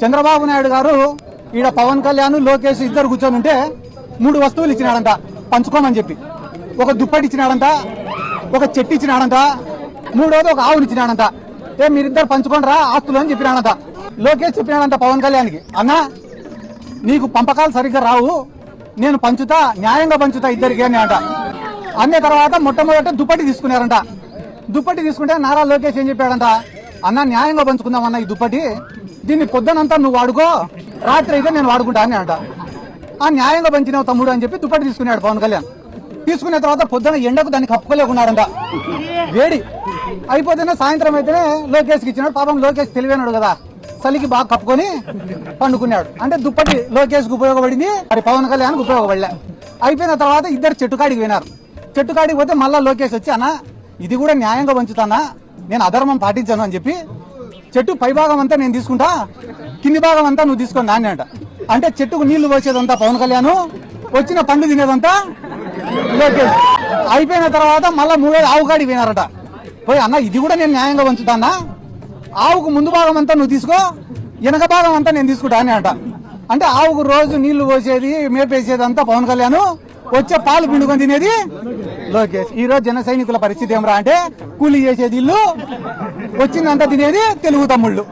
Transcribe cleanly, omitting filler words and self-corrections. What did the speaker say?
చంద్రబాబు నాయుడు గారు ఈడ పవన్ కళ్యాణ్ లోకేష్ ఇద్దరు కూర్చొని ఉంటే 3 వస్తువులు ఇచ్చినాడంట పంచుకోమని చెప్పి. ఒక దుప్పటి ఇచ్చినాడంట, ఒక చెట్టు ఇచ్చినాడంట, మూడోది ఒక ఆవుని ఇచ్చినాడంట. మీరిద్దరు పంచుకోండి రా ఆస్తులు అని చెప్పినాడంట. లోకేష్ చెప్పినాడంట పవన్ కళ్యాణ్కి, అన్న నీకు పంపకాలు సరిగ్గా రావు, నేను పంచుతా, న్యాయంగా పంచుతా ఇద్దరికి అని అంట. అన్న తర్వాత మొట్టమొదట దుప్పటి తీసుకున్నారంట. దుప్పటి తీసుకుంటే నారా లోకేష్ ఏం చెప్పాడంట, అన్న న్యాయంగా పంచుకుందామన్న ఈ దుప్పటి, దీన్ని పొద్దునంతా నువ్వు వాడుకో, రాత్రి అయితే నేను వాడుకుంటా అని అంట. ఆ న్యాయంగా పంచినావు తమ్ముడు అని చెప్పి దుప్పటి తీసుకున్నాడు పవన్ కళ్యాణ్. తీసుకున్న తర్వాత పొద్దున ఎండకు దాన్ని కప్పుకోలేకున్నాడంట, వేడి అయిపోతేనే సాయంత్రం అయితేనే లోకేష్కి ఇచ్చినాడు. పాపం లోకేష్ తెలివైనాడు కదా, చలికి బాగా కప్పుకొని పండుకున్నాడు. అంటే దుప్పటి లోకేష్కి ఉపయోగపడింది, మరి పవన్ కళ్యాణ్కి ఉపయోగపడలే. అయిపోయిన తర్వాత ఇద్దరు చెట్టుకాడికి పోయినారు. చెట్టుకాడికి పోతే మళ్ళా లోకేష్ వచ్చి, అన్న ఇది కూడా న్యాయంగా పంచుతానా, నేను అధర్మం పాటించాను అని చెప్పి, చెట్టు పై భాగం అంతా నేను తీసుకుంటా, కింది భాగం అంతా నువ్వు తీసుకొని నాన్న అంట. అంటే చెట్టుకు నీళ్లు పోసేదంతా పవన్ కళ్యాణ్, వచ్చిన పండు తినేదంతా లోకేష్. అయిపోయిన తర్వాత మళ్ళా 3 ఆవుకాడికి పోయినారట. పోయి, అన్న ఇది కూడా నేను న్యాయంగా పంచుతానా, ఆవుకు ముందు భాగం అంతా నువ్వు తీసుకో, వెనక భాగం అంతా నేను తీసుకుంటా అని అంట. అంటే ఆవుకు రోజు నీళ్లు పోసేది మేపేసేది అంతా పవన్ కళ్యాణ్, వచ్చే పాలు పిండుకొని తినేది లోకేష్. ఈ రోజు జన సైనికుల పరిస్థితి ఏమరా అంటే, కూలీ చేసేది ఇల్లు, వచ్చిందంతా తినేది తెలుగు తమ్ముళ్ళు.